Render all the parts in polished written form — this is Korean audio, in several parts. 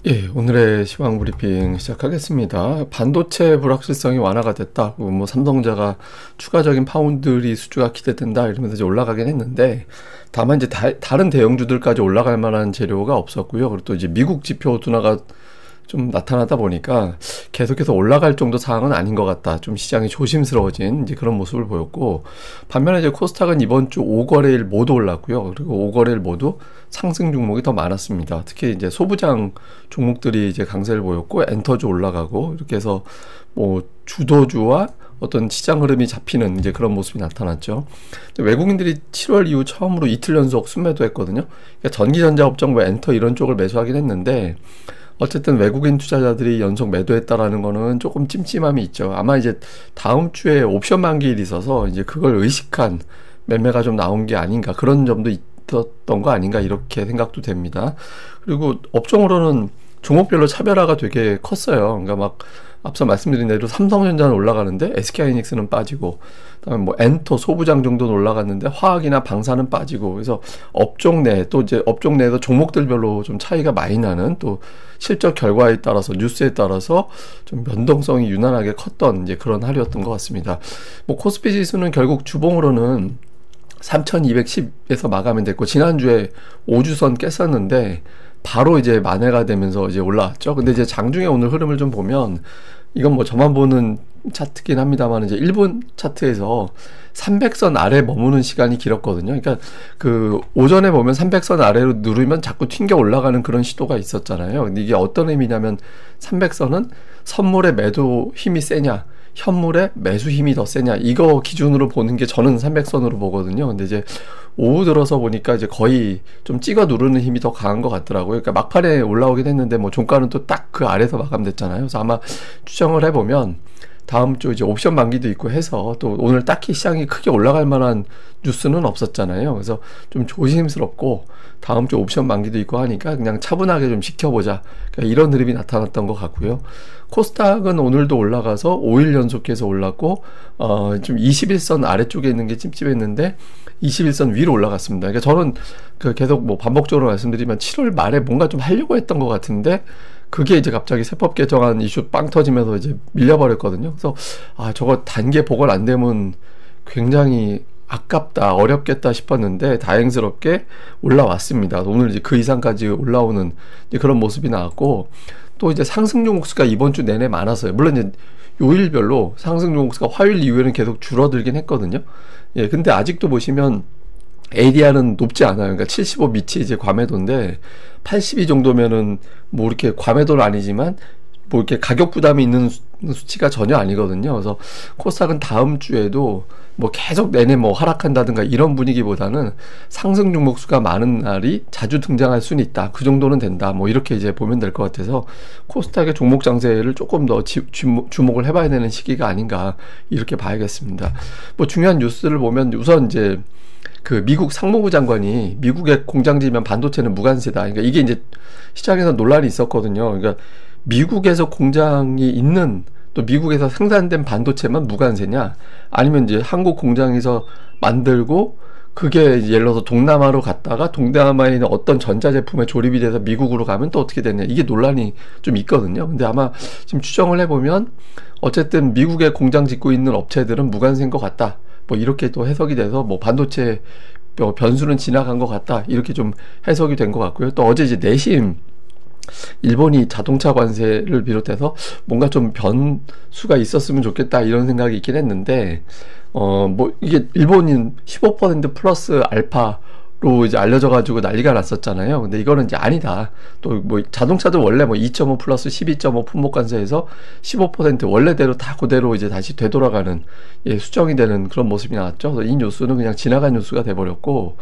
예, 오늘의 시황 브리핑 시작하겠습니다. 반도체 불확실성이 완화가 됐다. 뭐 삼성자가 추가적인 파운드리 수주가 기대된다 이러면서 이제 올라가긴 했는데, 다만 이제 다른 대형주들까지 올라갈 만한 재료가 없었고요. 그리고 또 이제 미국 지표 둔화가 좀 나타나다 보니까 계속해서 올라갈 정도 상황은 아닌 것 같다. 좀 시장이 조심스러워진 이제 그런 모습을 보였고, 반면에 이제 코스닥은 이번 주 5거래일 모두 올랐고요. 그리고 5거래일 모두 상승 종목이 더 많았습니다. 특히 이제 소부장 종목들이 이제 강세를 보였고, 엔터주 올라가고, 이렇게 해서 뭐 주도주와 어떤 시장 흐름이 잡히는 이제 그런 모습이 나타났죠. 외국인들이 7월 이후 처음으로 이틀 연속 순매도했거든요. 그러니까 전기전자업종, 뭐 엔터 이런 쪽을 매수하긴 했는데, 어쨌든 외국인 투자자들이 연속 매도했다라는 거는 조금 찜찜함이 있죠. 아마 이제 다음 주에 옵션 만기일이 있어서 이제 그걸 의식한 매매가 좀 나온 게 아닌가, 그런 점도 있었던 거 아닌가, 이렇게 생각도 됩니다. 그리고 업종으로는 종목별로 차별화가 되게 컸어요. 그러니까 막 앞서 말씀드린 대로 삼성전자는 올라가는데 SK하이닉스는 빠지고, 그다음에 뭐 엔터, 소부장 정도는 올라갔는데 화학이나 방사는 빠지고, 그래서 업종 내, 또 이제 업종 내에서 종목들별로 좀 차이가 많이 나는, 또 실적 결과에 따라서, 뉴스에 따라서 좀 변동성이 유난하게 컸던 이제 그런 하루였던 것 같습니다. 뭐 코스피 지수는 결국 주봉으로는 3210에서 마감이 됐고, 지난주에 5주선 깼었는데 바로 이제 만회가 되면서 이제 올라왔죠. 근데 이제 장중에 오늘 흐름을 좀 보면, 이건 뭐 저만 보는 차트긴 합니다만, 이제 일본 차트에서 300선 아래 머무는 시간이 길었거든요. 그러니까 그 오전에 보면 300선 아래로 누르면 자꾸 튕겨 올라가는 그런 시도가 있었잖아요. 근데 이게 어떤 의미냐면, 300선은 선물의 매도 힘이 세냐, 현물의 매수 힘이 더 세냐, 이거 기준으로 보는 게 저는 300선으로 보거든요. 근데 이제 오후 들어서 보니까 이제 거의 좀 찍어 누르는 힘이 더 강한 것 같더라고요. 그러니까 막판에 올라오긴 했는데 뭐 종가는 또 딱 그 아래서 마감됐잖아요. 그래서 아마 추정을 해보면 다음 주 이제 옵션 만기도 있고 해서, 또 오늘 딱히 시장이 크게 올라갈 만한 뉴스는 없었잖아요. 그래서 좀 조심스럽고, 다음 주 옵션 만기도 있고 하니까 그냥 차분하게 좀 지켜보자, 그러니까 이런 흐름이 나타났던 것 같고요. 코스닥은 오늘도 올라가서 5일 연속해서 올랐고, 좀 21선 아래쪽에 있는 게 찝찝했는데 21선 위로 올라갔습니다. 그러니까 저는 계속 뭐 반복적으로 말씀드리면 7월 말에 뭔가 좀 하려고 했던 것 같은데, 그게 이제 갑자기 세법 개정안 이슈 빵 터지면서 이제 밀려버렸거든요. 그래서 저거 단계 복원 안 되면 굉장히 아깝다, 어렵겠다 싶었는데 다행스럽게 올라왔습니다. 오늘 이제 그 이상까지 올라오는 이제 그런 모습이 나왔고, 또 이제 상승 종목수가 이번 주 내내 많았어요. 물론 이제 요일별로 상승 종목수가 화요일 이후에는 계속 줄어들긴 했거든요. 예, 근데 아직도 보시면 ADR은 높지 않아요. 그러니까 75 밑이 이제 과매도인데, 82 정도면은 뭐 이렇게 과매도는 아니지만 뭐 이렇게 가격 부담이 있는 수치가 전혀 아니거든요. 그래서 코스닥은 다음 주에도 뭐 계속 내내 뭐 하락한다든가 이런 분위기보다는 상승 종목 수가 많은 날이 자주 등장할 수는 있다, 그 정도는 된다, 뭐 이렇게 이제 보면 될 것 같아서 코스닥의 종목 장세를 조금 더 주목을 해봐야 되는 시기가 아닌가, 이렇게 봐야겠습니다. 뭐 중요한 뉴스를 보면, 우선 이제 그 미국 상무부 장관이 미국의 공장 지으면 반도체는 무관세다, 그러니까 이게 이제 시장에서 논란이 있었거든요. 그러니까 미국에서 공장이 있는, 또 미국에서 생산된 반도체만 무관세냐, 아니면 이제 한국 공장에서 만들고 그게 예를 들어서 동남아로 갔다가 동남아에 있는 어떤 전자제품에 조립이 돼서 미국으로 가면 또 어떻게 되냐, 이게 논란이 좀 있거든요. 근데 아마 지금 추정을 해보면 어쨌든 미국에 공장 짓고 있는 업체들은 무관세인 것 같다, 뭐 이렇게 또 해석이 돼서 뭐 반도체 변수는 지나간 것 같다, 이렇게 좀 해석이 된 것 같고요. 또 어제 이제 내심 일본이 자동차 관세를 비롯해서 뭔가 좀 변수가 있었으면 좋겠다, 이런 생각이 있긴 했는데, 뭐 이게 일본인 15% 플러스 알파로 이제 알려져가지고 난리가 났었잖아요. 근데 이거는 이제 아니다. 또 뭐 자동차도 원래 뭐 2.5 플러스 12.5 품목관세에서 15% 원래대로 다 그대로 이제 다시 되돌아가는, 예, 수정이 되는 그런 모습이 나왔죠. 그래서 이 뉴스는 그냥 지나간 뉴스가 돼버렸고,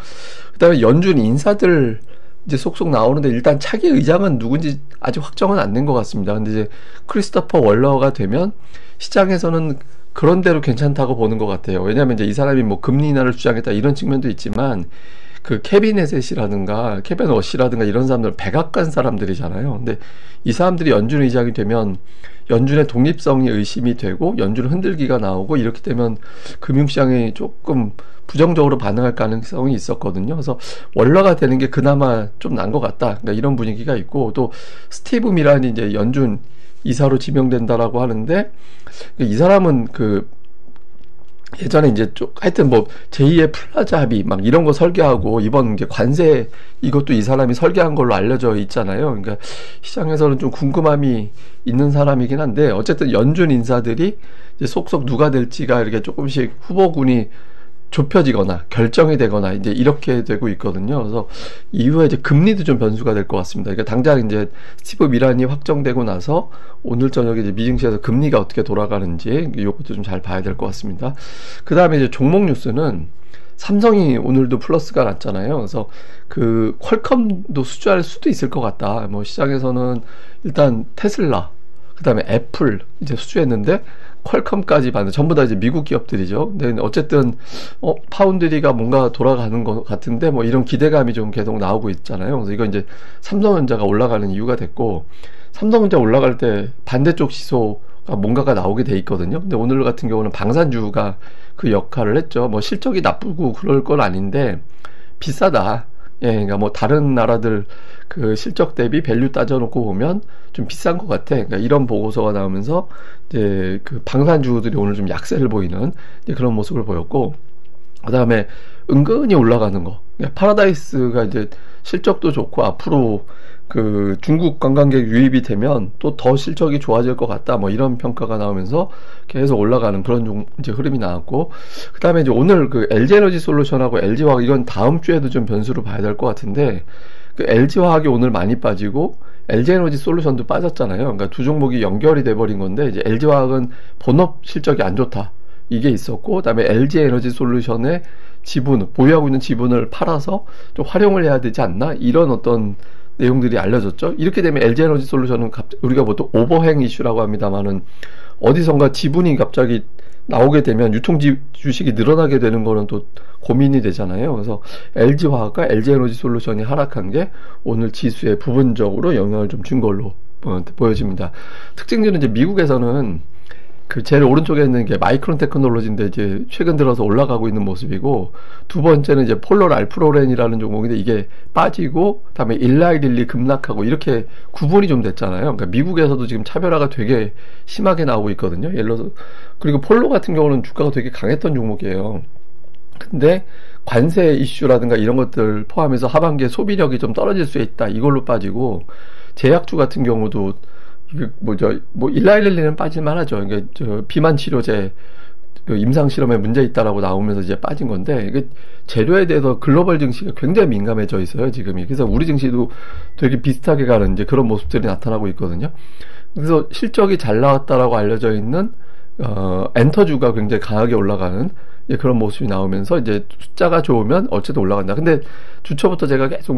그다음에 연준 인사들 이제 속속 나오는데, 일단 차기 의장은 누군지 아직 확정은 안 된 것 같습니다. 근데 이제 크리스토퍼 월러가 되면 시장에서는 그런 대로 괜찮다고 보는 것 같아요. 왜냐하면 이제 이 사람이 뭐 금리 인하를 주장했다 이런 측면도 있지만, 그 케빈 에셋이라든가 케빈 워시라든가 이런 사람들 백악관 사람들이잖아요. 근데 이 사람들이 연준 의장이 되면 연준의 독립성이 의심이 되고 연준 흔들기가 나오고 이렇게 되면 금융시장이 조금 부정적으로 반응할 가능성이 있었거든요. 그래서 원화가 되는 게 그나마 좀 난 것 같다. 그러니까 이런 분위기가 있고, 또 스티브 미란이 이제 연준 이사로 지명된다라고 하는데, 이 사람은 그 예전에 이제 하여튼 뭐 제2의 플라자 합의 막 이런 거 설계하고 이번 이제 관세 이것도 이 사람이 설계한 걸로 알려져 있잖아요. 그러니까 시장에서는 좀 궁금함이 있는 사람이긴 한데, 어쨌든 연준 인사들이 이제 속속 누가 될지가 이렇게 조금씩 후보군이 좁혀지거나 결정이 되거나 이제 이렇게 되고 있거든요. 그래서 이후에 이제 금리도 좀 변수가 될 것 같습니다. 그러니까 당장 이제 스티브 미란이 확정되고 나서 오늘 저녁에 이제 미증시에서 금리가 어떻게 돌아가는지 이것도 좀 잘 봐야 될 것 같습니다. 그 다음에 이제 종목 뉴스는 삼성이 오늘도 플러스가 났잖아요. 그래서 그 퀄컴도 수주할 수도 있을 것 같다. 뭐 시장에서는 일단 테슬라, 그 다음에 애플 이제 수주했는데 퀄컴까지 받는 전부 다 이제 미국 기업들이죠. 근데 어쨌든 파운드리가 뭔가 돌아가는 것 같은데 뭐 이런 기대감이 좀 계속 나오고 있잖아요. 그래서 이거 이제 삼성전자가 올라가는 이유가 됐고, 삼성전자 올라갈 때 반대쪽 지수가 뭔가가 나오게 돼 있거든요. 근데 오늘 같은 경우는 방산주가 그 역할을 했죠. 뭐 실적이 나쁘고 그럴 건 아닌데 비싸다. 예, 그러니까 뭐 다른 나라들 그 실적 대비 밸류 따져놓고 보면 좀 비싼 것 같아. 그러니까 이런 보고서가 나오면서 이제 그 방산주들이 오늘 좀 약세를 보이는 이제 그런 모습을 보였고, 그 다음에 은근히 올라가는 거. 그러니까 파라다이스가 이제 실적도 좋고 앞으로 그 중국 관광객 유입이 되면 또 더 실적이 좋아질 것 같다. 뭐 이런 평가가 나오면서 계속 올라가는 그런 이제 흐름이 나왔고, 그 다음에 이제 오늘 그 LG 에너지 솔루션하고 LG화학 이건 다음 주에도 좀 변수로 봐야 될 것 같은데, 그 LG화학이 오늘 많이 빠지고 LG 에너지 솔루션도 빠졌잖아요. 그러니까 두 종목이 연결이 돼버린 건데, 이제 LG화학은 본업 실적이 안 좋다. 이게 있었고, 그다음에 LG 에너지 솔루션의 지분, 보유하고 있는 지분을 팔아서 좀 활용을 해야 되지 않나? 이런 어떤 내용들이 알려졌죠. 이렇게 되면 LG 에너지 솔루션은 우리가 보통 오버행 이슈라고 합니다만은 어디선가 지분이 갑자기 나오게 되면 유통 주식이 늘어나게 되는 거는 또 고민이 되잖아요. 그래서 LG화학과 LG에너지 솔루션이 하락한 게 오늘 지수에 부분적으로 영향을 좀 준 걸로 보여집니다. 특징들은 이제 미국에서는 그 제일 오른쪽에 있는 게 마이크론 테크놀로지인데 이제 최근 들어서 올라가고 있는 모습이고, 두 번째는 이제 폴로 알프로렌이라는 종목인데 이게 빠지고, 그다음에 일라이릴리 급락하고 이렇게 구분이 좀 됐잖아요. 그러니까 미국에서도 지금 차별화가 되게 심하게 나오고 있거든요. 예를 들어서 그리고 폴로 같은 경우는 주가가 되게 강했던 종목이에요. 근데 관세 이슈라든가 이런 것들 포함해서 하반기에 소비력이 좀 떨어질 수 있다. 이걸로 빠지고, 제약주 같은 경우도 일라이릴리는 빠질만 하죠. 그러니까 비만 치료제 임상 실험에 문제 있다라고 나오면서 이제 빠진 건데, 이게 재료에 대해서 글로벌 증시가 굉장히 민감해져 있어요, 지금이. 그래서 우리 증시도 되게 비슷하게 가는 이제 그런 모습들이 나타나고 있거든요. 그래서 실적이 잘 나왔다라고 알려져 있는 엔터주가 굉장히 강하게 올라가는 그런 모습이 나오면서 이제 숫자가 좋으면 어쨌든 올라간다. 근데 주초부터 제가 계속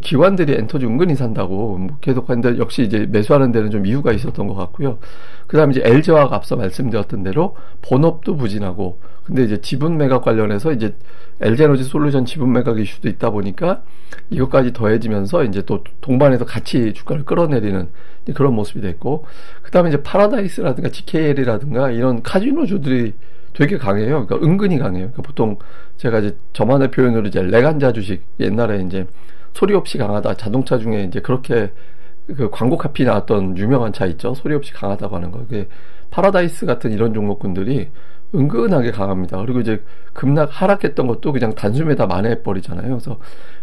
기관들이 엔터주 은근히 산다고 계속 하는데, 역시 이제 매수하는 데는 좀 이유가 있었던 것 같고요. 그 다음에 이제 LG화학 앞서 말씀드렸던 대로 본업도 부진하고, 근데 이제 지분 매각 관련해서 이제 LG에너지 솔루션 지분 매각 이슈도 있다 보니까 이것까지 더해지면서 이제 또 동반해서 같이 주가를 끌어내리는 그런 모습이 됐고, 그 다음에 이제 파라다이스라든가 GKL이라든가 이런 카지노주들이 되게 강해요. 그러니까 은근히 강해요. 그러니까 보통 제가 이제 저만의 표현으로 이제 레간자 주식, 옛날에 이제 소리 없이 강하다, 자동차 중에 이제 그렇게 그 광고 카피 나왔던 유명한 차 있죠. 소리 없이 강하다고 하는 거. 그게 파라다이스 같은 이런 종목군들이 은근하게 강합니다. 그리고 이제 급락 하락했던 것도 그냥 단숨에 다 만회해버리잖아요. 그래서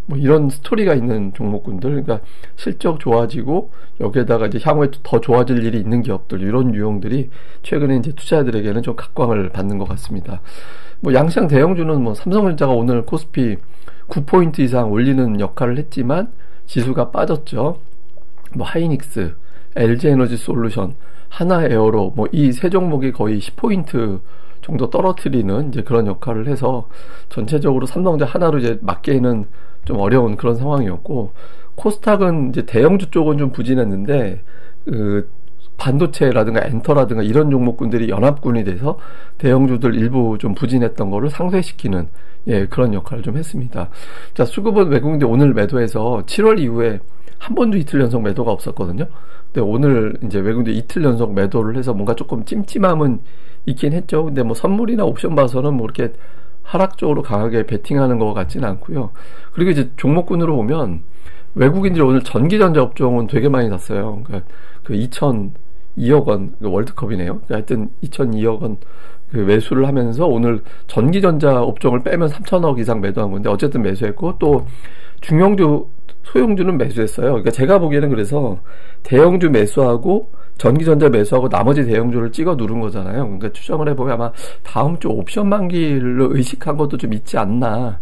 뭐 이런 스토리가 있는 종목군들, 그러니까 실적 좋아지고 여기에다가 이제 향후에 더 좋아질 일이 있는 기업들, 이런 유형들이 최근에 이제 투자자들에게는 좀 각광을 받는 것 같습니다. 뭐 양시장 대형주는 뭐 삼성전자가 오늘 코스피 9포인트 이상 올리는 역할을 했지만 지수가 빠졌죠. 뭐 하이닉스, LG에너지 솔루션, 하나에어로 뭐 이 세 종목이 거의 10포인트 정도 떨어뜨리는 이제 그런 역할을 해서 전체적으로 삼성전자 하나로 이제 맞기에는 좀 어려운 그런 상황이었고, 코스닥은 이제 대형주 쪽은 좀 부진했는데 그 반도체라든가 엔터라든가 이런 종목군들이 연합군이 돼서 대형주들 일부 좀 부진했던 거를 상쇄시키는 예, 그런 역할을 좀 했습니다. 자, 수급은 외국인들 오늘 매도해서 7월 이후에 한 번도 이틀 연속 매도가 없었거든요. 근데 오늘 이제 외국인들 이틀 연속 매도를 해서 뭔가 조금 찜찜함은 있긴 했죠. 근데 뭐 선물이나 옵션 봐서는 뭐 이렇게 하락 쪽으로 강하게 베팅하는 것 같지는 않고요. 그리고 이제 종목군으로 보면 외국인들이 오늘 전기전자 업종은 되게 많이 샀어요. 그러니까 그 2,002억 원, 월드컵이네요. 그러니까 하여튼 2,002억 원 그 매수를 하면서 오늘 전기전자 업종을 빼면 3,000억 이상 매도한 건데 어쨌든 매수했고, 또 중형주, 소형주는 매수했어요. 그러니까 제가 보기에는 그래서 대형주 매수하고 전기전자 매수하고 나머지 대형주를 찍어 누른 거잖아요. 그러니까 추정을 해보면 아마 다음 주 옵션 만기를 의식한 것도 좀 있지 않나.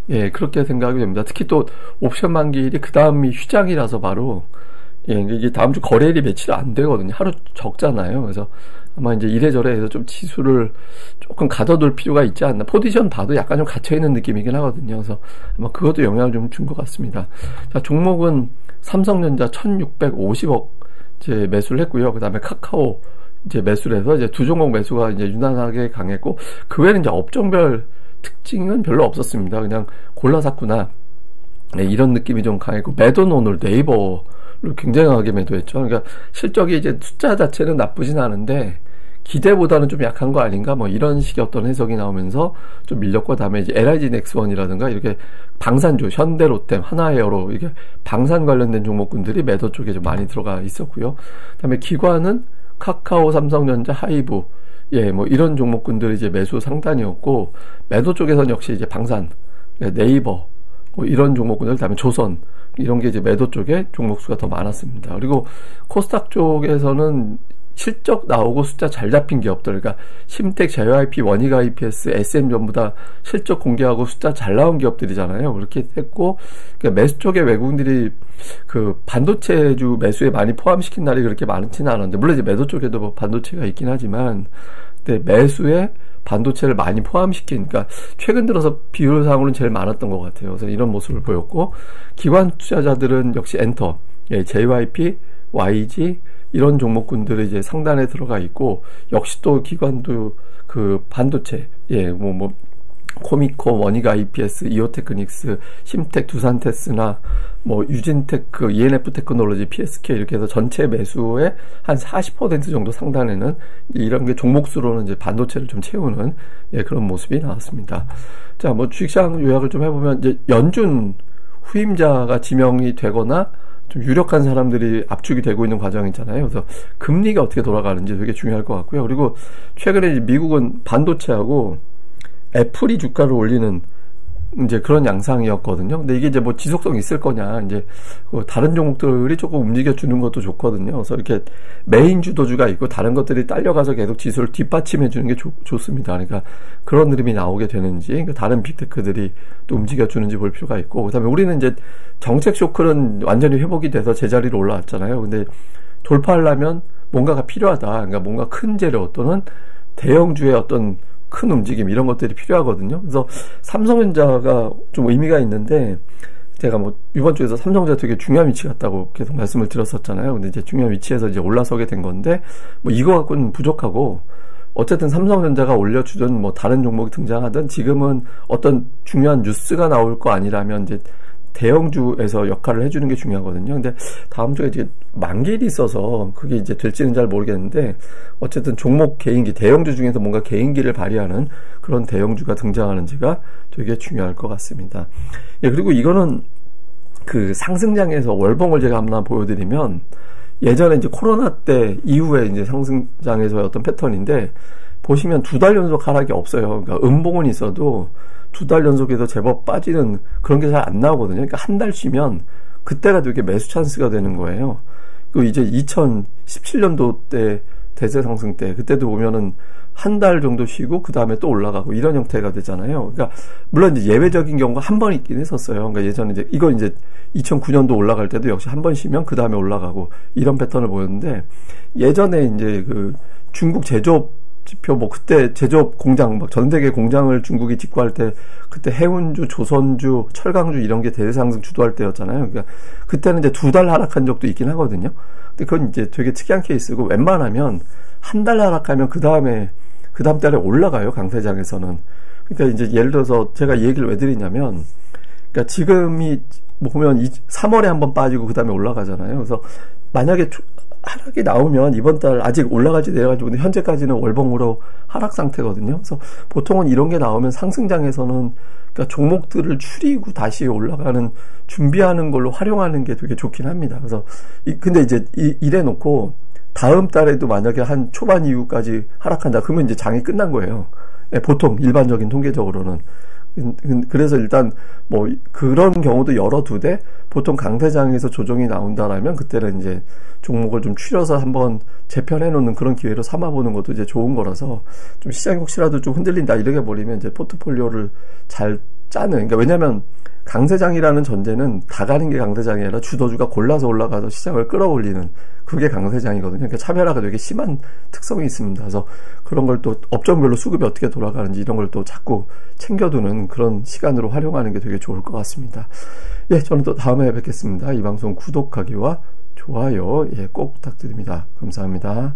예, 그렇게 생각이 됩니다. 특히 또 옵션 만기일이 그 다음이 휴장이라서 바로, 예, 이게 다음 주 거래일이 며칠 안 되거든요. 하루 적잖아요. 그래서 아마 이제 이래저래 해서 좀 지수를 조금 가둬둘 필요가 있지 않나. 포지션 봐도 약간 좀 갇혀있는 느낌이긴 하거든요. 그래서 아마 그것도 영향을 좀 준 것 같습니다. 자, 종목은 삼성전자 1,650억 이제 매수를 했고요. 그 다음에 카카오 이제 매수를 해서 이제 두 종목 매수가 이제 유난하게 강했고, 그 외에는 이제 업종별 특징은 별로 없었습니다. 그냥 골라 샀구나. 네, 이런 느낌이 좀 강했고, 매도는 오늘 네이버를 굉장히 강하게 매도했죠. 그러니까 실적이 이제 숫자 자체는 나쁘진 않은데 기대보다는 좀 약한 거 아닌가, 뭐 이런 식의 어떤 해석이 나오면서 좀 밀렸고, 다음에 이제 LIG 넥스원이라든가 이렇게 방산주, 현대, 롯데, 하나에어로 이게 방산 관련된 종목군들이 매도 쪽에 좀 많이 들어가 있었고요. 그다음에 기관은 카카오, 삼성전자, 하이브, 예, 뭐 이런 종목군들이 이제 매수 상단이었고, 매도 쪽에서는 역시 이제 방산, 네이버, 뭐 이런 종목군들, 그다음에 조선, 이런 게 이제 매도 쪽에 종목수가 더 많았습니다. 그리고 코스닥 쪽에서는 실적 나오고 숫자 잘 잡힌 기업들, 그러니까 심텍, JYP, 원익 IPS, SM 전부 다 실적 공개하고 숫자 잘 나온 기업들이잖아요. 그렇게 했고, 그러니까 매수 쪽에 외국인들이 그 반도체주 매수에 많이 포함시킨 날이 그렇게 많지는 않았는데, 물론 이제 매도 쪽에도 뭐 반도체가 있긴 하지만, 근데 매수에 반도체를 많이 포함시킨, 그러니까 최근 들어서 비율상으로는 제일 많았던 것 같아요. 그래서 이런 모습을 보였고, 기관 투자자들은 역시 엔터, 예, JYP, YG 이런 종목군들이 이제 상단에 들어가 있고, 역시 또 기관도 그 반도체, 예, 뭐 코미코, 원익 IPS, 이오테크닉스, 심텍, 두산테스나 뭐 유진테크, ENF 테크놀로지, PSK 이렇게 해서 전체 매수의 한 40% 정도 상단에는 이런 게 종목수로는 이제 반도체를 좀 채우는, 예, 그런 모습이 나왔습니다. 자, 뭐 주식시장 요약을 좀 해보면, 이제 연준 후임자가 지명이 되거나 좀 유력한 사람들이 압축이 되고 있는 과정이잖아요. 그래서 금리가 어떻게 돌아가는지 되게 중요할 것 같고요. 그리고 최근에 이제 미국은 반도체하고 애플이 주가를 올리는 이제 그런 양상이었거든요. 근데 이게 이제 뭐 지속성이 있을 거냐, 이제 다른 종목들이 조금 움직여주는 것도 좋거든요. 그래서 이렇게 메인 주도주가 있고 다른 것들이 딸려가서 계속 지수를 뒷받침해주는 게 좋습니다. 그러니까 그런 흐름이 나오게 되는지, 그러니까 다른 빅테크들이 또 움직여주는지 볼 필요가 있고, 그 다음에 우리는 이제 정책 쇼크는 완전히 회복이 돼서 제자리로 올라왔잖아요. 근데 돌파하려면 뭔가가 필요하다. 그러니까 뭔가 큰 재료 또는 대형주의 어떤 큰 움직임, 이런 것들이 필요하거든요. 그래서 삼성전자가 좀 의미가 있는데, 제가 뭐 이번 주에서 삼성전자 되게 중요한 위치 같다고 계속 말씀을 드렸었잖아요. 근데 이제 중요한 위치에서 이제 올라서게 된 건데, 뭐 이거 갖고는 부족하고, 어쨌든 삼성전자가 올려주든 뭐 다른 종목이 등장하든 지금은 어떤 중요한 뉴스가 나올 거 아니라면 이제 대형주에서 역할을 해주는 게 중요하거든요. 근데 다음 주에 이제 만기일이 있어서 그게 이제 될지는 잘 모르겠는데, 어쨌든 종목 개인기, 대형주 중에서 뭔가 개인기를 발휘하는 그런 대형주가 등장하는지가 되게 중요할 것 같습니다. 예, 그리고 이거는 그 상승장에서 월봉을 제가 한번 보여드리면, 예전에 이제 코로나 때 이후에 이제 상승장에서의 어떤 패턴인데, 보시면 두 달 연속 하락이 없어요. 그러니까 음봉은 있어도 두 달 연속에서 제법 빠지는 그런 게 잘 안 나오거든요. 그러니까 한 달 쉬면 그때가 되게 매수 찬스가 되는 거예요. 그 이제 2017년도 때 대세 상승 때, 그때도 보면은 한 달 정도 쉬고 그 다음에 또 올라가고 이런 형태가 되잖아요. 그러니까 물론 이제 예외적인 경우가 한 번 있긴 했었어요. 그러니까 예전에 이제 이거 이제 2009년도 올라갈 때도 역시 한 번 쉬면 그 다음에 올라가고 이런 패턴을 보였는데, 예전에 이제 그 중국 제조업 지표, 뭐 그때 제조업 공장, 막 전 세계 공장을 중국이 직구할 때, 그때 해운주, 조선주, 철강주 이런 게 대상승 주도할 때였잖아요. 그러니까 그때는 이제 두 달 하락한 적도 있긴 하거든요. 근데 그건 이제 되게 특이한 케이스고, 웬만하면 한 달 하락하면 그 다음 달에 올라가요, 강세장에서는. 그러니까 이제 예를 들어서 제가 이 얘기를 왜 드리냐면, 그러니까 지금이 뭐 보면 3월에 한번 빠지고 그 다음에 올라가잖아요. 그래서 만약에 하락이 나오면 이번 달 아직 올라갈지 내려갈지 모르는데 현재까지는 월봉으로 하락 상태거든요. 그래서 보통은 이런 게 나오면 상승장에서는 그러니까 종목들을 추리고 다시 올라가는 준비하는 걸로 활용하는 게 되게 좋긴 합니다. 그래서 근데 이제 이래 놓고 다음 달에도 만약에 한 초반 이후까지 하락한다 그러면 이제 장이 끝난 거예요. 보통 일반적인 통계적으로는. 그래서 일단 뭐 그런 경우도 열어두되 보통 강세장에서 조정이 나온다라면 그때는 이제 종목을 좀 추려서 한번 재편해 놓는 그런 기회로 삼아보는 것도 이제 좋은 거라서 좀 시장이 혹시라도 좀 흔들린다 이렇게 버리면 이제 포트폴리오를 잘 짜는, 그러니까 왜냐면 강세장이라는 전제는 다 가는 게 강세장이 아니라 주도주가 골라서 올라가서 시장을 끌어올리는 그게 강세장이거든요. 그러니까 차별화가 되게 심한 특성이 있습니다. 그래서 그런 걸 또 업종별로 수급이 어떻게 돌아가는지 이런 걸 또 자꾸 챙겨두는 그런 시간으로 활용하는 게 되게 좋을 것 같습니다. 예, 저는 또 다음에 뵙겠습니다. 이 방송 구독하기와 좋아요 꼭 부탁드립니다. 감사합니다.